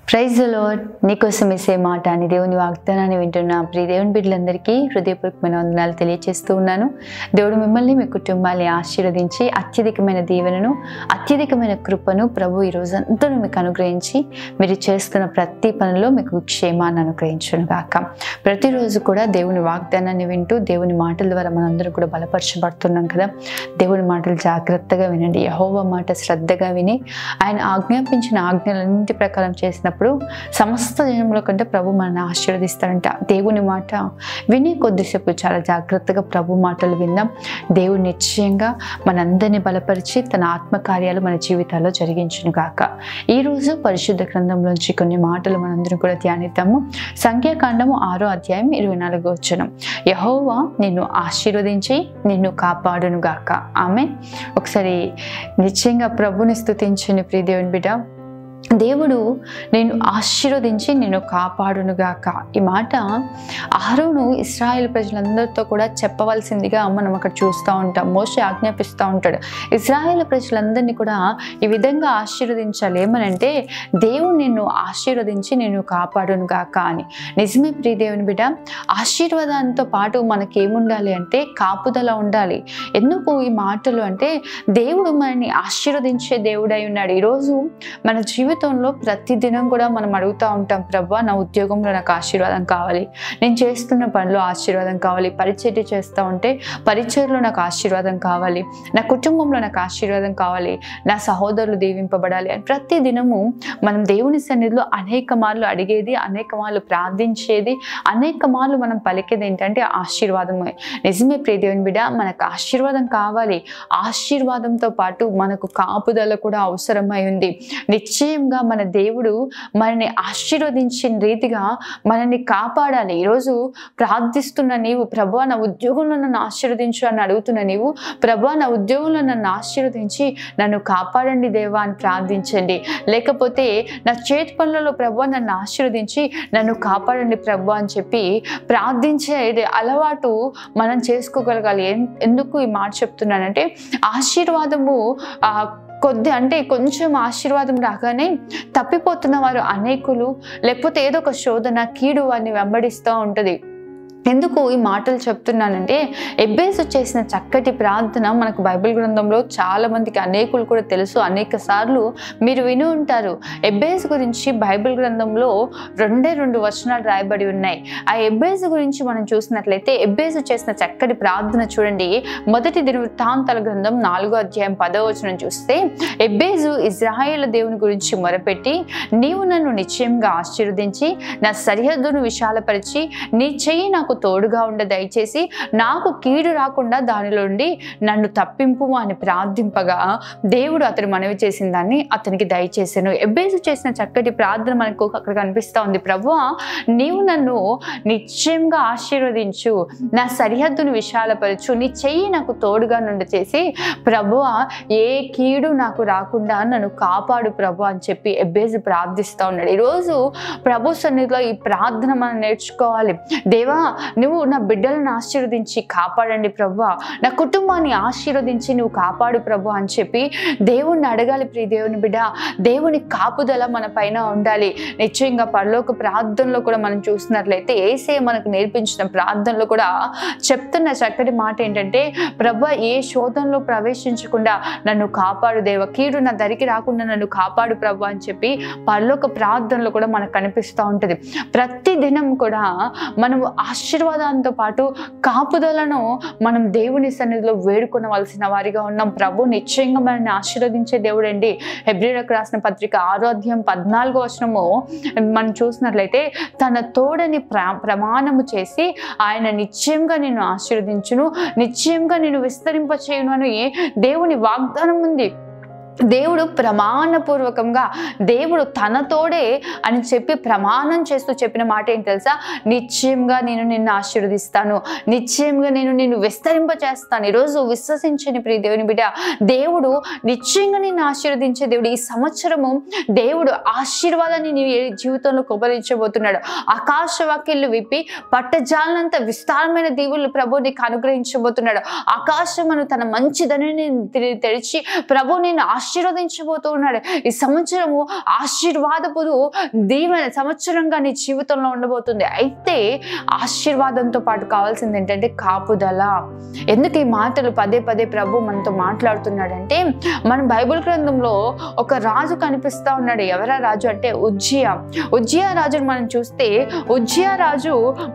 Praise the lord. నీకోసం ఇసే మాట అని దేవుని వాగ్దానాన్ని వింటున్న ప్రియ దేవుని బిడ్డలందరికీ హృదయపూర్వకమైన వందనాలు తెలియజేస్తూ ఉన్నాను. దేవుడు మిమ్మల్ని మీ కుటుంబాన్ని ఆశీర్వదించి అత్యధికమైన దీవెనను అత్యధికమైన కృపను ప్రభు ఈ రోజంతా మీకు అనుగ్రహించి మీరు చేస్తున్న ప్రతి పనిలో మీకు క్షేమాన్ని అనుగ్రహించును గాక. ప్రతిరోజు కూడా దేవుని వాగ్దానాన్ని వింటూ దేవుని మాటల ద్వారా మనందరం కూడా బలపరచబడుతున్నాం కదా. దేవుని మాటలు జాగ్రత్తగా వినండి. యెహోవా మాట శ్రద్ధగా విని ఆయన ఆజ్ఞాపించిన ఆజ్ఞలన్నింటి ప్రకారం చేసినప్పుడు సమస్త జనముల కంటే ప్రభు మనల్ని ఆశీర్వదిస్తాడంట. దేవుని మాట విని కొద్దిసేపు చాలా జాగ్రత్తగా ప్రభు మాటలు విందాం. దేవుడు నిశ్చయంగా మనందరినీ బలపరిచి తన ఆత్మకార్యాలు మన జీవితాల్లో జరిగించును గాక. ఈరోజు పరిశుద్ధ గ్రంథంలోంచి కొన్ని మాటలు మనందరం కూడా ధ్యానిద్దాము. సంఖ్యాకాండము 6వ అధ్యాయం 24వ వచనం. యెహోవా నిన్ను ఆశీర్వదించి నిన్ను కాపాడును గాక. ఆమేన్. ఒకసారి నిశ్చయంగా ప్రభుని స్తుతించండి ప్రియ దేవుని బిడ్డ. దేవుడు నేను ఆశీర్వదించి నిన్ను కాపాడునుగాక. ఈ మాట అహరోను ఇశ్రాయేల్ ప్రజలందరితో కూడా చెప్పవలసిందిగా మనం అక్కడ చూస్తూ ఉంటాం. మోషే ఆజ్ఞాపిస్తూ ఉంటాడు. ఇశ్రాయేల్ ప్రజలందరినీ కూడా ఈ విధంగా ఆశీర్వదించాలి. ఏమనంటే దేవుడు నిన్ను ఆశీర్వదించి నిన్ను కాపాడునుగాక అని. నిజమే ప్రియ దేవుని బిడ్డ, ఆశీర్వాదంతో పాటు మనకేముండాలి అంటే కాపుదల ఉండాలి. ఎందుకు ఈ మాటలు అంటే దేవుడు మనల్ని ఆశీర్వదించే దేవుడై ఉన్నాడు. ఈరోజు మన జీవితంలో ప్రతిదినం కూడా మనం అడుగుతూ ఉంటాం, ప్రభువా నా ఉద్యోగంలో నాకు ఆశీర్వాదం కావాలి, నేను చేస్తున్న పనిలో ఆశీర్వాదం కావాలి, పరిచర్య చేస్తూ ఉంటే పరిచర్యలో నాకు ఆశీర్వాదం కావాలి, నా కుటుంబంలో నాకు ఆశీర్వాదం కావాలి, నా సహోదరులు దీవింపబడాలి అని ప్రతి దినము మనం దేవుని సన్నిధిలో అనేక మార్లు అడిగేది, అనేక మార్లు ప్రార్థించేది, అనేక మార్లు మనం పలికేది ఏంటంటే ఆశీర్వాదమే. నిజమే ప్రియ దేవుని బిడ్డ, మనకు ఆశీర్వాదం కావాలి. ఆశీర్వాదంతో పాటు మనకు కాపుదల కూడా అవసరమై ఉంది. నిశ్చయంగా మన దేవుడు మనల్ని ఆశీర్వదించిన రీతిగా మనల్ని కాపాడాలి. ఈరోజు ప్రార్థిస్తున్న నీవు, ప్రభువా నా ఉద్యోగంలో నన్ను ఆశీర్వదించు అని అడుగుతున్న నీవు, ప్రభువా నా ఉద్యోగంలో నన్ను ఆశీర్వదించి నన్ను కాపాడండి దేవా అని ప్రార్థించండి. లేకపోతే నా చేతి పనులలో ప్రభువా నన్ను ఆశీర్వదించి నన్ను కాపాడండి ప్రభువా అని చెప్పి ప్రార్థించే అలవాటు మనం చేసుకోగలగాలి. ఎందుకు ఈ మాట చెప్తున్నానంటే ఆశీర్వాదము కొంచెం ఆశీర్వాదం రాగానే తప్పిపోతున్న వారు అనేకులు, లేకపోతే ఏదో ఒక శోధన కీడు వారిని వెంబడిస్తూ ఉంటుంది. ఎందుకు ఈ మాటలు చెప్తున్నానంటే ఎబ్బేసు చేసిన చక్కటి ప్రార్థన మనకు బైబిల్ గ్రంథంలో చాలా మందికి అనేకులు కూడా తెలుసు. అనేక సార్లు మీరు విని ఉంటారు. ఎబ్బేసు గురించి బైబిల్ గ్రంథంలో 2 వచనాలు రాయబడి ఉన్నాయి. ఆ ఎబ్బేసు గురించి మనం చూసినట్లయితే ఎబ్బేసు చేసిన చక్కటి ప్రార్థన చూడండి. మొదటి దినవృత్తాంతాల గ్రంథం 4వ అధ్యాయం 10వ వచనం చూస్తే, ఎబ్బేసు ఇశ్రాయేలు దేవుని గురించి మొరపెట్టి, నీవు నన్ను నిశ్చయంగా ఆశీర్వదించి నా సరిహద్దును విశాలపరిచి నీ చెయ్యి నాకు తోడుగా ఉండ దయచేసి నాకు కీడు రాకుండా దానిలో నుండి నన్ను తప్పింపు అని ప్రార్థింపగా దేవుడు అతడు మనవి చేసిన దాన్ని అతనికి దయచేసాను. ఎబ్బేసు చేసిన చక్కటి ప్రార్థన మనకు అక్కడ కనిపిస్తూ ఉంది. ప్రభువా నీవు నన్ను నిశ్చయంగా ఆశీర్వదించు, నా సరిహద్దును విశాలపరచు, నీ చెయ్యి నాకు తోడుగా నుండి చేసి ప్రభువా ఏ కీడు నాకు రాకుండా నన్ను కాపాడు ప్రభు అని చెప్పి ఎబ్బేసు ప్రార్థిస్తూ ఉన్నాడు. ఈరోజు ప్రభు సన్నిధిలో ఈ ప్రార్థన మనం నేర్చుకోవాలి. దేవా నువ్వు నా బిడ్డలను ఆశీర్వదించి కాపాడండి ప్రభువా, నా కుటుంబాన్ని ఆశీర్వదించి నువ్వు కాపాడు ప్రభు అని చెప్పి దేవుణ్ణి అడగాలి. ప్రియ దేవుని బిడ్డ, దేవుని కాపుదల మన పైన ఉండాలి. నిశ్చయంగా పరలోక ప్రార్థనలో కూడా మనం చూసినట్లయితే యేసయ్య మనకు నేర్పించిన ప్రార్థనలో కూడా చెప్తున్న చక్కటి మాట ఏంటంటే, ప్రభువా ఏ శోధనలో ప్రవేశించకుండా నన్ను కాపాడు దేవ, కీడు నా దరికి రాకుండా నన్ను కాపాడు ప్రభు అని చెప్పి పరలోక ప్రార్థనలో కూడా మనకు కనిపిస్తూ ఉంటుంది. ప్రతి దినం కూడా మనము ఆశీర్వాదంతో పాటు కాపుదలను మనం దేవుని సన్నిధిలో వేడుకొనవలసిన వారిగా ఉన్నాం. ప్రభు నిశ్చయంగా మనల్ని ఆశీర్వదించే దేవుడండి. హెబ్రీయులకు రాసిన పత్రిక 6వ అధ్యాయం 14వ వచనము మనం చూసినట్లయితే, తన తోడని ప్రమాణము చేసి ఆయన నిశ్చయంగా నిన్ను ఆశీర్వదించును, నిశ్చయంగా నిన్ను విస్తరింపచేయును అని దేవుని వాగ్దానం ఉంది. దేవుడు ప్రమాణపూర్వకంగా దేవుడు తనతోడే అని చెప్పి ప్రమాణం చేస్తూ చెప్పిన మాట ఏంటి తెలుసా? నిశ్చయంగా నేను నిన్ను ఆశీర్వదిస్తాను, నిశ్చయంగా నేను నిన్ను విస్తరింపచేస్తాను. ఈరోజు విశ్వసించని ప్రియ దేవుని బిడ్డ, దేవుడు నిశ్చయంగా నిన్ను ఆశీర్వదించే దేవుడు. ఈ సంవత్సరము దేవుడు ఆశీర్వాదాన్ని నీ జీవితంలో కుమరించబోతున్నాడు. ఆకాశ వాకిళ్ళు విప్పి పట్టజాలనంత విస్తారమైన దీవులు ప్రభు నీకు అనుగ్రహించబోతున్నాడు. ఆకాశమును తన మంచిదని తెరిచి ప్రభు నిన్ను ఆశీర్వదించబోతూ ఉన్నాడు. ఈ సంవత్సరము ఆశీర్వాదపు దీవెన సంవత్సరంగా నీ జీవితంలో ఉండబోతుంది. అయితే ఆశీర్వాదంతో పాటు కావాల్సింది ఏంటంటే కాపుదల. ఎందుకు ఈ మాటలు పదే పదే ప్రభు మనతో మాట్లాడుతున్నాడంటే, మన బైబిల్ గ్రంథంలో ఒక రాజు కనిపిస్తా ఉన్నాడు. ఎవరా రాజు అంటే ఉజ్జియా రాజును మనం చూస్తే, ఉజ్జియా రాజు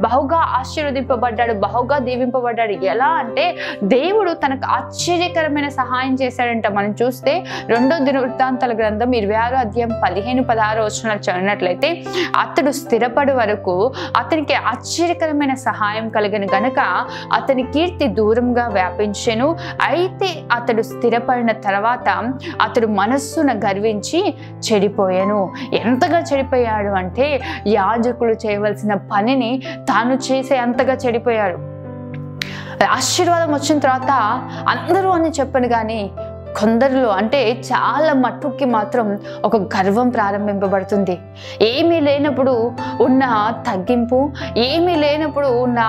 బహుగా ఆశీర్వదింపబడ్డాడు, బహుగా దీవింపబడ్డాడు. ఎలా అంటే దేవుడు తనకు ఆశ్చర్యకరమైన సహాయం చేశాడంట. మనం చూస్తే 2వ దినవృత్తాంతాల గ్రంథం 26వ అధ్యాయం 15-16 వచనాలు చదివినట్లయితే, అతడు స్థిరపడి వరకు అతనికి ఆశ్చర్యకరమైన సహాయం కలిగిన గనుక అతని కీర్తి దూరంగా వ్యాపించెను. అయితే అతడు స్థిరపడిన తర్వాత అతడు మనస్సున గర్వించి చెడిపోయాను. ఎంతగా చెడిపోయాడు అంటే, యాజకులు చేయవలసిన పనిని తాను చేసే అంతగా చెడిపోయాడు. ఆశీర్వాదం వచ్చిన తర్వాత అందరూ అని చెప్పను కానీ కొందరిలో అంటే చాలా మట్టుకి మాత్రం ఒక గర్వం ప్రారంభింపబడుతుంది. ఏమీ లేనప్పుడు ఉన్న తగ్గింపు, ఏమీ లేనప్పుడు ఉన్న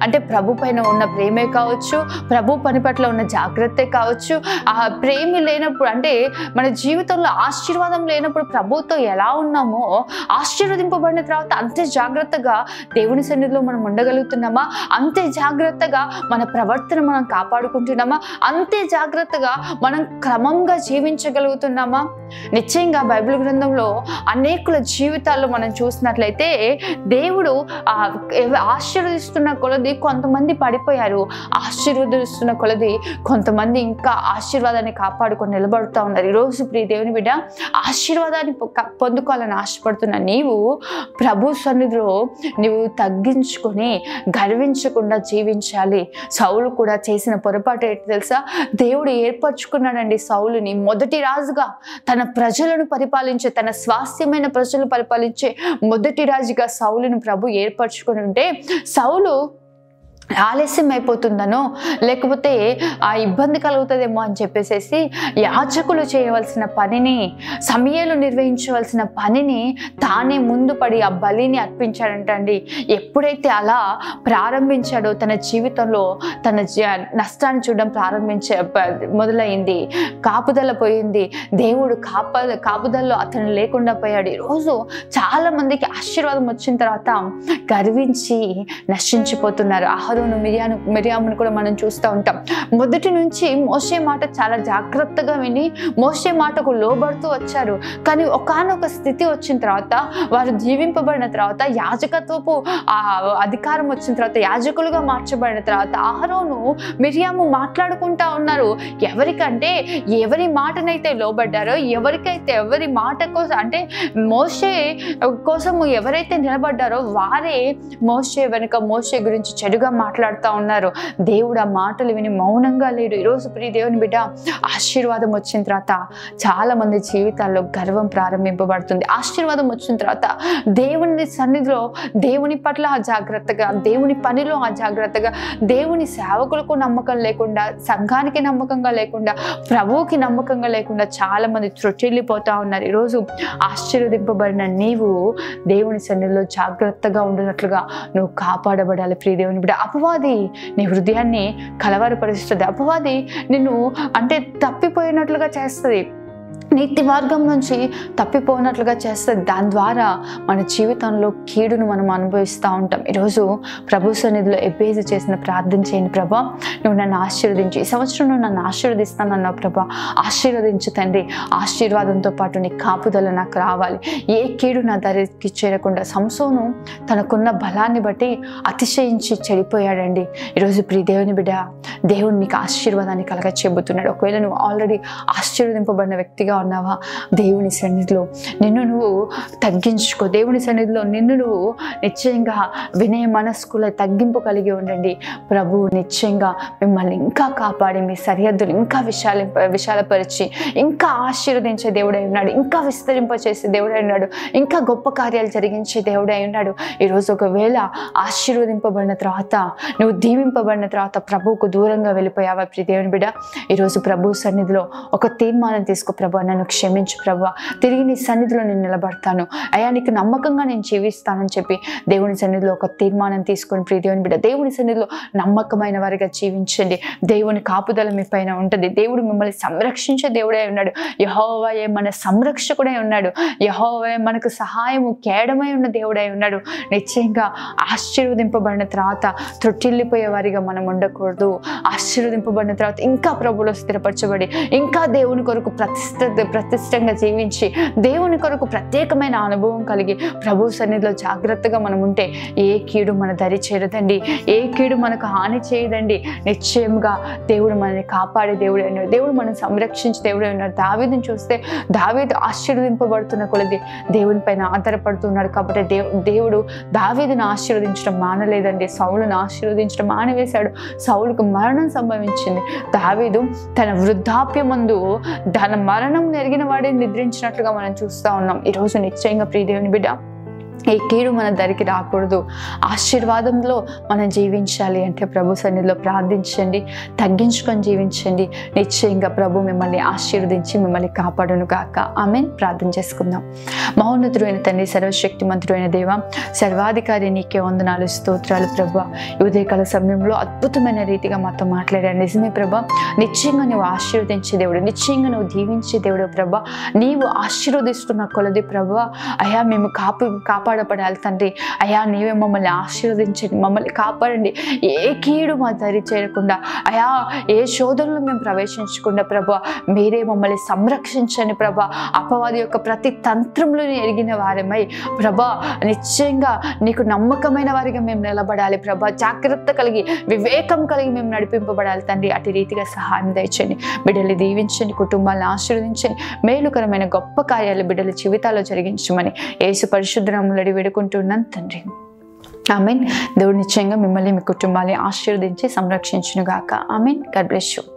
అంటే ప్రభు పైన ఉన్న ప్రేమే కావచ్చు, ప్రభు పని పట్ల ఉన్న జాగ్రత్తే కావచ్చు. ఆ ప్రేమ లేనప్పుడు అంటే మన జీవితంలో ఆశీర్వాదం లేనప్పుడు ప్రభుతో ఎలా ఉన్నామో, ఆశీర్వదింపబడిన తర్వాత అంతే జాగ్రత్తగా దేవుని సన్నిధిలో మనం ఉండగలుగుతున్నామా? అంతే జాగ్రత్తగా మన ప్రవర్తన మనం కాపాడుకుంటున్నామా? అంతే జాగ్రత్తగా మనం క్రమంగా జీవించగలుగుతున్నామా? నిశ్చయంగా బైబిల్ గ్రంథంలో అనేకుల జీవితాల్లో మనం చూసినట్లయితే దేవుడు ఆశీర్వదిస్తున్న కొలది కొంతమంది పడిపోయారు, ఆశీర్వదిస్తున్న కొలది కొంతమంది ఇంకా ఆశీర్వాదాన్ని కాపాడుకొని నిలబడుతూ ఉన్నారు. ఈరోజు ప్రియ దేవుని బిడ్డ, ఆశీర్వాదాన్ని పొందుకోవాలని ఆశపడుతున్న నీవు ప్రభు సన్నిధిలో నీవు తగ్గించుకొని గర్వించకుండా జీవించాలి. సౌలు కూడా చేసిన పొరపాటు ఏంటి తెలుసా? దేవుడు ఏర్పరచుకున్నాడండి సౌలుని మొదటి రాజుగా, తన ప్రజలను పరిపాలించే, తన స్వాస్థ్యమైన ప్రజలను పరిపాలించే మొదటి రాజుగా సౌలుని ప్రభు ఏర్పరచుకుని ఉంటే, సౌలు ఆలస్యం అయిపోతుందనో లేకపోతే ఆ ఇబ్బంది కలుగుతుందేమో అని చెప్పేసి యాజకులు చేయవలసిన పనిని, సమయాలు నిర్వహించవలసిన పనిని తానే ముందు పడి ఆ బలిని అర్పించాడంటండి. ఎప్పుడైతే అలా ప్రారంభించాడో తన జీవితంలో తన నష్టాన్ని చూడడం మొదలైంది. కాపుదల పోయింది. దేవుడు కాపుదలలో అతను లేకుండా పోయాడు. ఈరోజు చాలా మందికి ఆశీర్వాదం వచ్చిన తర్వాత గర్వించి నశించిపోతున్నారు. మిరియామును కూడా మనం చూస్తూ ఉంటాం. మొదటి నుంచి మోషే మాట చాలా జాగ్రత్తగా విని మోషే మాటకు లోబడుతూ వచ్చారు. కానీ ఒకానొక స్థితి వచ్చిన తర్వాత, వారు జీవింపబడిన తర్వాత, యాజకత్వపు అధికారం వచ్చిన తర్వాత, యాజకులుగా మార్చబడిన తర్వాత అహరోను మిరియాము మాట్లాడుకుంటా ఉన్నారు. ఎవరికంటే ఎవరి మాటనైతే లోబడ్డారో, ఎవరి మాట కోసం అంటే మోషే కోసము ఎవరైతే నిలబడ్డారో వారే మోషే వెనుక మోషే గురించి చెడుగా మాట్లాడుతూ ఉన్నారు. దేవుడు ఆ మాటలు విని మౌనంగా లేడు. ఈరోజు ప్రియ దేవుని బిడ్డ, ఆశీర్వాదం వచ్చిన తర్వాత చాలా మంది జీవితాల్లో గర్వం ప్రారంభింపబడుతుంది. ఆశీర్వాదం వచ్చిన తర్వాత దేవుని సన్నిధిలో దేవుని పట్ల అజాగ్రత్తగా, దేవుని పనిలో అజాగ్రత్తగా, దేవుని సేవకులకు నమ్మకం లేకుండా, సంఘానికి నమ్మకంగా లేకుండా, ప్రభువుకి నమ్మకంగా లేకుండా చాలా మంది త్రొట్టిల్లిపోతా ఉన్నారు. ఈరోజు ఆశీర్వదింపబడిన నీవు దేవుని సన్నిధిలో జాగ్రత్తగా ఉండినట్లుగా నువ్వు కాపాడబడాలి. ప్రియ దేవుని బిడ్డ, అపవాది నీ హృదయాన్ని కలవరపరుస్తుంది. అపవాది నిన్ను అంటే తప్పిపోయినట్లుగా చేస్తుంది, నీతి మార్గం నుంచి తప్పిపోయినట్లుగా చేస్తుంది. దాని ద్వారా మన జీవితంలో కీడును మనం అనుభవిస్తూ ఉంటాం. ఈరోజు ప్రభు సన్నిధిలో ఎబ్బేజు చేసిన ప్రార్థన చేయండి. ప్రభా, నువ్వు నన్ను ఆశీర్వదించు, ఈ సంవత్సరం నువ్వు నన్ను ఆశీర్వదిస్తానన్నావు ప్రభా, ఆశీర్వదించు తండ్రి. ఆశీర్వాదంతో పాటు నీ కాపుదల నాకు రావాలి. ఏ కీడు నా దరికి చేరకుండా. సంసోను తనకున్న బలాన్ని బట్టి అతిశయించి చెడిపోయాడండి. ఈరోజు ప్రియ దేవుని బిడ్డ, దేవుడు నీకు ఆశీర్వాదాన్ని కలగ చెబుతున్నాడు. ఒకవేళ నువ్వు ఆల్రెడీ ఆశీర్వదింపబడిన వ్యక్తిగా ఉన్నావా, దేవుని సన్నిధిలో నిన్ను నువ్వు తగ్గించుకో. దేవుని సన్నిధిలో నిన్ను నువ్వు నిశ్చయంగా వినయ మనస్కుల తగ్గింపు కలిగి ఉండండి. ప్రభు నిశ్చయంగా మిమ్మల్ని ఇంకా కాపాడి, మీ సరిహద్దులు ఇంకా విశాలపరిచి, ఇంకా ఆశీర్వదించే దేవుడై ఉన్నాడు, ఇంకా విస్తరింపచేసే దేవుడై ఉన్నాడు, ఇంకా గొప్ప కార్యాలు జరిగించే దేవుడై ఉన్నాడు. ఈరోజు ఒకవేళ ఆశీర్వదింపబడిన తర్వాత, నువ్వు దీవింపబడిన తర్వాత ప్రభువుకు దూరంగా వెళ్ళిపోయావా ప్రియ దేవుని బిడ్డ, ఈరోజు ప్రభు సన్నిధిలో ఒక తీర్మానం తీసుకో. ప్రభు, నన్ను క్షమించు ప్రభా, తిరిగి నీ సన్నిధిలో నేను నిలబడతాను అయ్యా, నీకు నమ్మకంగా నేను జీవిస్తానని చెప్పి దేవుని సన్నిధిలో ఒక తీర్మానం తీసుకొని ప్రియ దేవుని బిడ్డ దేవుని సన్నిధిలో నమ్మకమైన వారిగా జీవించండి. దేవుని కాపుదల మీ పైన ఉంటుంది. దేవుడు మిమ్మల్ని సంరక్షించే దేవుడే ఉన్నాడు. యెహోవాయే మన సంరక్షకుడే ఉన్నాడు. యెహోవాయే మనకు సహాయము కేడమై ఉన్న దేవుడై ఉన్నాడు. నిశ్చయంగా ఆశీర్వదింపబడిన తర్వాత త్రొట్టిల్లిపోయే వారిగా మనం ఉండకూడదు. ఆశీర్వదింపబడిన తర్వాత ఇంకా ప్రభులో స్థిరపరచబడి ఇంకా దేవుని కొరకు ప్రతిష్టంగా జీవించి దేవుని కొరకు ప్రత్యేకమైన అనుభవం కలిగి ప్రభు సన్నిధిలో జాగ్రత్తగా మనం ఉంటే ఏ కీడు మన దరి చేరదండి, ఏ కీడు మనకు హాని చేయదండి. నిశ్చయంగా దేవుడు మనల్ని కాపాడే దేవుడే ఉన్నాడు. దేవుడు మనం సంరక్షించే దేవుడే ఉన్నాడు. దావీదుని చూస్తే దావీదు ఆశీర్వదింపబడుతున్న కొలది దేవుని పైన ఆధారపడుతున్నాడు కాబట్టి దేవుడు దావీదుని ఆశీర్వదించడం మానలేదండి. సౌలును ఆశీర్వదించడం మానివేశాడు. సౌలుకు మరణం సంభవించింది. దావీదు తన వృద్ధాప్యమందు తన మరణం నెరిగిన వాడే నిద్రించినట్లుగా మనం చూస్తూ ఉన్నాం. ఈరోజు నిశ్చయంగా ప్రియ దేవుని బిడ్డ ఈ కీడు మన దరికి రాకూడదు. ఆశీర్వాదంలో మనం జీవించాలి అంటే ప్రభు సన్నిధిలో ప్రార్థించండి, తగ్గించుకొని జీవించండి. నిశ్చయంగా ప్రభు మిమ్మల్ని ఆశీర్వదించి మిమ్మల్ని కాపాడును గాక. ఆమేన్. ప్రార్థన చేసుకుందాం. మహోన్నతుడైన తండ్రి, సర్వశక్తిమంతుడైన దేవ, సర్వాధికారి నీకే వందనాలు, స్తోత్రాలు ప్రభు. ఉదయకాల సమయంలో అద్భుతమైన రీతిగా మాతో మాట్లాడారు. నిజమే ప్రభా, నిశ్చయంగా నువ్వు ఆశీర్వదించే దేవుడు, నిశ్చయంగా నువ్వు దీవించే దేవుడు ప్రభా. నీవు ఆశీర్వదిస్తున్న కొలది ప్రభా అయా మేము కాపాడపడాలి తండ్రి. అయా నీవే మమ్మల్ని ఆశీర్వదించండి, మమ్మల్ని కాపాడండి. ఏ కీడు మా దరి చేరకుండా అయా, ఏ శోధనలు మేము ప్రవేశించకుండా ప్రభా మీరే మమ్మల్ని సంరక్షించండి ప్రభా. అపవాది యొక్క ప్రతి తంత్రంలో ఎరిగిన వారమై ప్రభా నిశ్చయంగా నీకు నమ్మకమైన వారిగా మేము నిలబడాలి ప్రభా. జాగ్రత్త కలిగి వివేకం కలిగి మేము నడిపింపబడాలి తండ్రి. అటు రీతిగా సహాయం దయచండి. బిడ్డలు దీవించండి, కుటుంబాలను ఆశీర్వదించండి. మేలుకరమైన గొప్ప కార్యాలు బిడ్డల జీవితాల్లో జరిగించమని యేసు పరిశుద్ధ నామములో వేడుకుంటున్నాను తండ్రి. ఆమేన్. దేవుడు నిశ్చయంగా మిమ్మల్ని మీ కుటుంబాన్ని ఆశీర్వదించి సంరక్షించును గాక. ఆమేన్. God bless you.